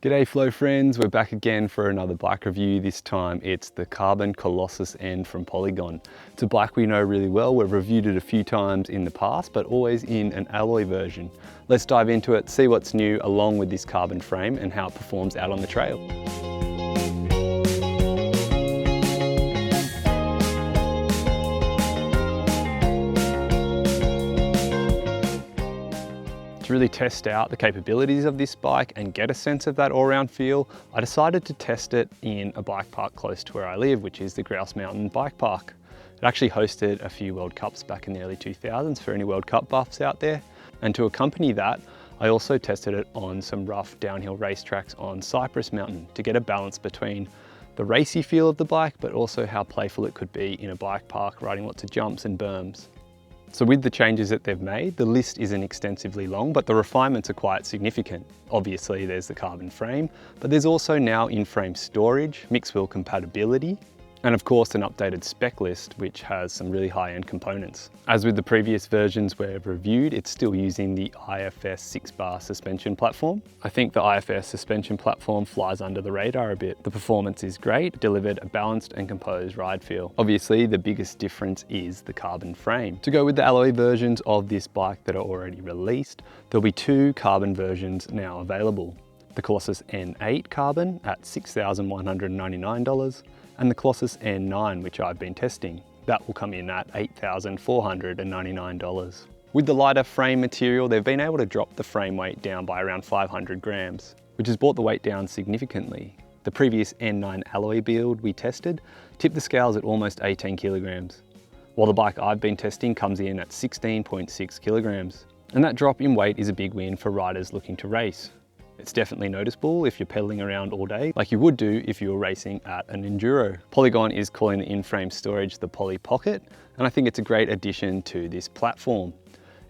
G'day Flow friends, we're back again for another bike review. This time it's the Carbon Collosus N from Polygon. It's a bike we know really well. We've reviewed it a few times in the past, but always in an alloy version. Let's dive into it, see what's new along with this carbon frame and how it performs out on the trail. To really test out the capabilities of this bike and get a sense of that all-round feel, I decided to test it in a bike park close to where I live, which is the Grouse Mountain Bike Park. It actually hosted a few World Cups back in the early 2000s for any World Cup buffs out there. And to accompany that, I also tested it on some rough downhill racetracks on Cypress Mountain to get a balance between the racy feel of the bike, but also how playful it could be in a bike park riding lots of jumps and berms. So with the changes that they've made, the list isn't extensively long, but the refinements are quite significant. Obviously there's the carbon frame, but there's also now in-frame storage, mixed wheel compatibility, and of course an updated spec list, which has some really high-end components. As with the previous versions we've reviewed, it's still using the IFS 6-bar suspension platform. I think the IFS suspension platform flies under the radar a bit. The performance is great, delivered a balanced and composed ride feel. Obviously, the biggest difference is the carbon frame. To go with the alloy versions of this bike that are already released, there'll be two carbon versions now available. The Collosus N8 Carbon at $6,199, and the Collosus N9, which I've been testing. That will come in at $8,499. With the lighter frame material, they've been able to drop the frame weight down by around 500 grams, which has brought the weight down significantly. The previous N9 alloy build we tested tipped the scales at almost 18 kilograms, while the bike I've been testing comes in at 16.6 kilograms. And that drop in weight is a big win for riders looking to race. It's definitely noticeable if you're pedaling around all day, like you would do if you were racing at an enduro. Polygon is calling the in-frame storage the Poly Pocket, and I think it's a great addition to this platform.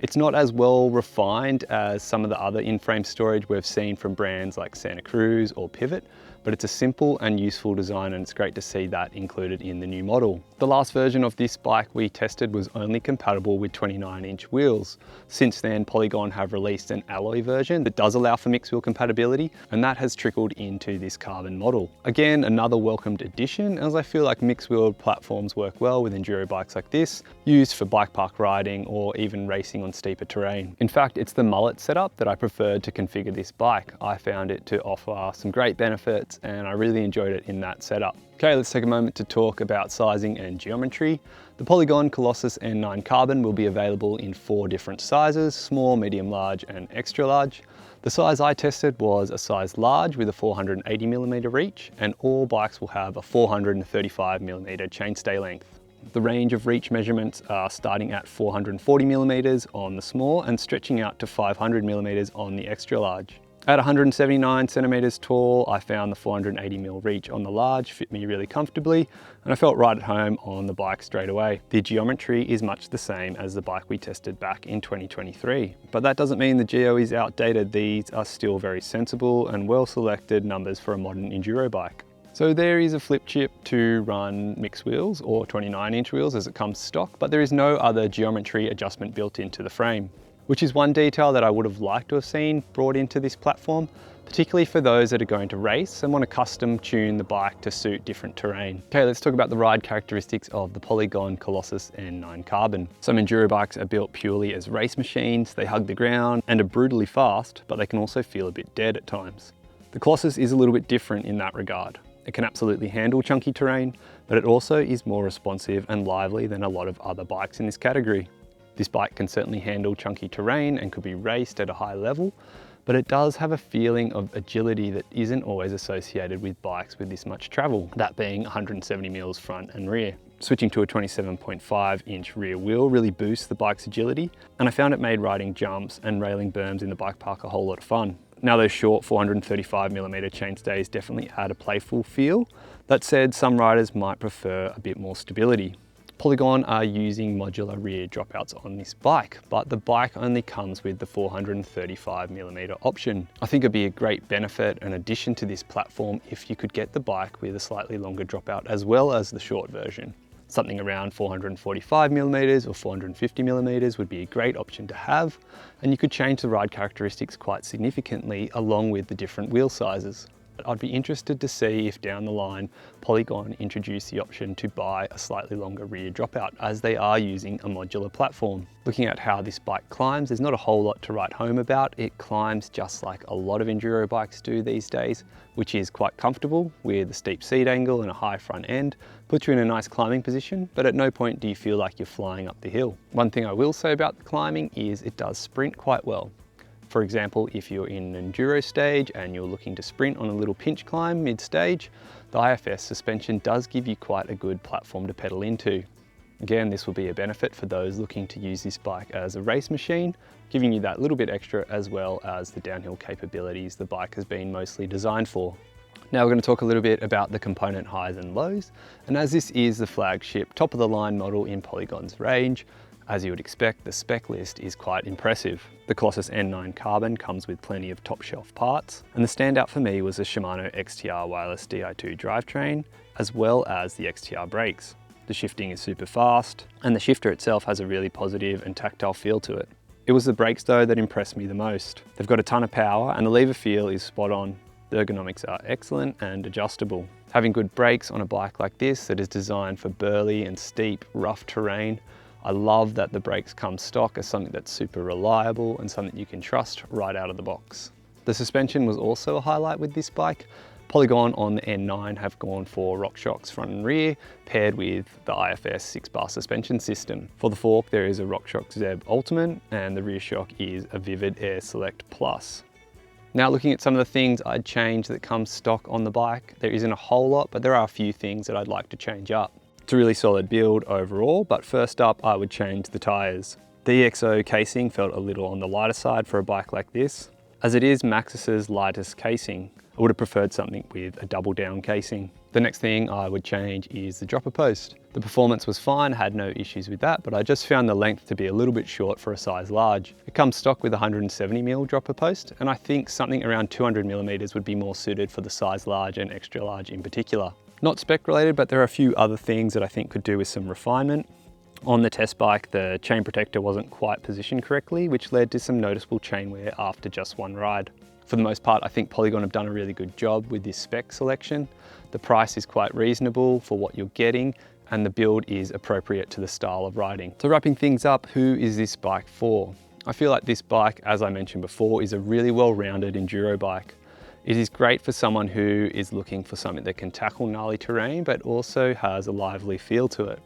It's not as well refined as some of the other in-frame storage we've seen from brands like Santa Cruz or Pivot, but it's a simple and useful design, and it's great to see that included in the new model. The last version of this bike we tested was only compatible with 29-inch wheels. Since then, Polygon have released an alloy version that does allow for mixed wheel compatibility, and that has trickled into this carbon model. Again, another welcomed addition, as I feel like mixed wheel platforms work well with enduro bikes like this, used for bike park riding or even racing on steeper terrain. In fact, it's the mullet setup that I preferred to configure this bike. I found it to offer some great benefits, and I really enjoyed it in that setup. Okay, let's take a moment to talk about sizing and geometry. The Polygon Collosus N9 Carbon will be available in 4 different sizes: small, medium, large, and extra large. The size I tested was a size large with a 480mm reach, and all bikes will have a 435mm chainstay length. The range of reach measurements are starting at 440mm on the small and stretching out to 500mm on the extra large. At 179 centimeters tall, I found the 480mm reach on the large fit me really comfortably, and I felt right at home on the bike straight away. The geometry is much the same as the bike we tested back in 2023, but that doesn't mean the geo is outdated. These are still very sensible and well-selected numbers for a modern enduro bike. So there is a flip chip to run mixed wheels or 29-inch wheels as it comes stock, but there is no other geometry adjustment built into the frame, which is one detail that I would have liked to have seen brought into this platform, particularly for those that are going to race and want to custom tune the bike to suit different terrain. Okay, let's talk about the ride characteristics of the Polygon Collosus N9 Carbon. Some enduro bikes are built purely as race machines. They hug the ground and are brutally fast, but they can also feel a bit dead at times. The Collosus is a little bit different in that regard. It can absolutely handle chunky terrain, but it also is more responsive and lively than a lot of other bikes in this category. This bike can certainly handle chunky terrain and could be raced at a high level, but it does have a feeling of agility that isn't always associated with bikes with this much travel, that being 170mm front and rear. Switching to a 27.5-inch rear wheel really boosts the bike's agility, and I found it made riding jumps and railing berms in the bike park a whole lot of fun. Now those short 435mm chainstays definitely add a playful feel. That said, some riders might prefer a bit more stability. Polygon are using modular rear dropouts on this bike, but the bike only comes with the 435mm option. I think it'd be a great benefit and addition to this platform if you could get the bike with a slightly longer dropout as well as the short version. Something around 445mm or 450mm would be a great option to have, and you could change the ride characteristics quite significantly along with the different wheel sizes. I'd be interested to see if down the line Polygon introduce the option to buy a slightly longer rear dropout, as they are using a modular platform. Looking at how this bike climbs, there's not a whole lot to write home about. It climbs just like a lot of enduro bikes do these days, which is quite comfortable with a steep seat angle and a high front end. Puts you in a nice climbing position, but at no point do you feel like you're flying up the hill. One thing I will say about the climbing is it does sprint quite well. For example, if you're in an enduro stage and you're looking to sprint on a little pinch climb mid-stage, the IFS suspension does give you quite a good platform to pedal into. Again, this will be a benefit for those looking to use this bike as a race machine, giving you that little bit extra as well as the downhill capabilities the bike has been mostly designed for. Now we're going to talk a little bit about the component highs and lows, and as this is the flagship top of the line model in Polygon's range, as you would expect, the spec list is quite impressive. The Collosus N9 Carbon comes with plenty of top shelf parts, and the standout for me was the Shimano XTR wireless Di2 drivetrain, as well as the XTR brakes. The shifting is super fast, and the shifter itself has a really positive and tactile feel to it. It was the brakes though that impressed me the most. They've got a ton of power, and the lever feel is spot on. The ergonomics are excellent and adjustable. Having good brakes on a bike like this that is designed for burly and steep, rough terrain, I love that the brakes come stock as something that's super reliable and something you can trust right out of the box. The suspension was also a highlight with this bike. Polygon on the N9 have gone for RockShox front and rear, paired with the IFS 6-bar suspension system. For the fork, there is a RockShox Zeb Ultimate, and the rear shock is a Vivid Air Select Plus. Now looking at some of the things I'd change that come stock on the bike, there isn't a whole lot, but there are a few things that I'd like to change up. It's a really solid build overall, but first up I would change the tyres. The EXO casing felt a little on the lighter side for a bike like this. As it is Maxxis's lightest casing, I would have preferred something with a double down casing. The next thing I would change is the dropper post. The performance was fine, had no issues with that, but I just found the length to be a little bit short for a size large. It comes stock with a 170mm dropper post, and I think something around 200mm would be more suited for the size large and extra large in particular. Not spec related, but there are a few other things that I think could do with some refinement. On the test bike, the chain protector wasn't quite positioned correctly, which led to some noticeable chain wear after just one ride. For the most part, I think Polygon have done a really good job with this spec selection. The price is quite reasonable for what you're getting, and the build is appropriate to the style of riding. So wrapping things up, who is this bike for? I feel like this bike, as I mentioned before, is a really well-rounded enduro bike. It is great for someone who is looking for something that can tackle gnarly terrain, but also has a lively feel to it.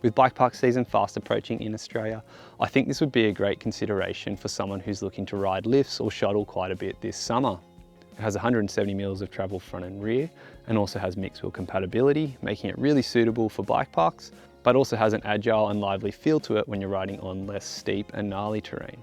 With bike park season fast approaching in Australia, I think this would be a great consideration for someone who's looking to ride lifts or shuttle quite a bit this summer. It has 170mm of travel front and rear, and also has mixed wheel compatibility, making it really suitable for bike parks, but also has an agile and lively feel to it when you're riding on less steep and gnarly terrain.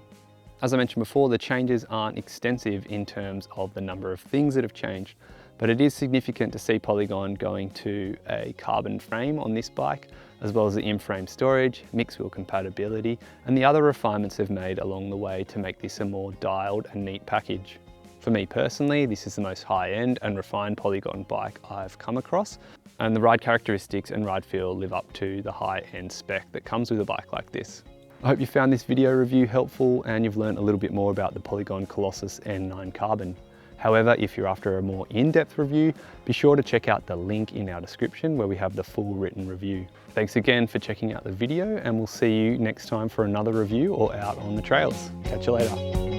As I mentioned before, the changes aren't extensive in terms of the number of things that have changed, but it is significant to see Polygon going to a carbon frame on this bike, as well as the Inframe storage, mixed wheel compatibility, and the other refinements they've made along the way to make this a more dialed and neat package. For me personally, this is the most high-end and refined Polygon bike I've come across, and the ride characteristics and ride feel live up to the high-end spec that comes with a bike like this. I hope you found this video review helpful and you've learned a little bit more about the Polygon Collosus N9 Carbon. However, if you're after a more in-depth review, be sure to check out the link in our description where we have the full written review. Thanks again for checking out the video, and we'll see you next time for another review or out on the trails. Catch you later.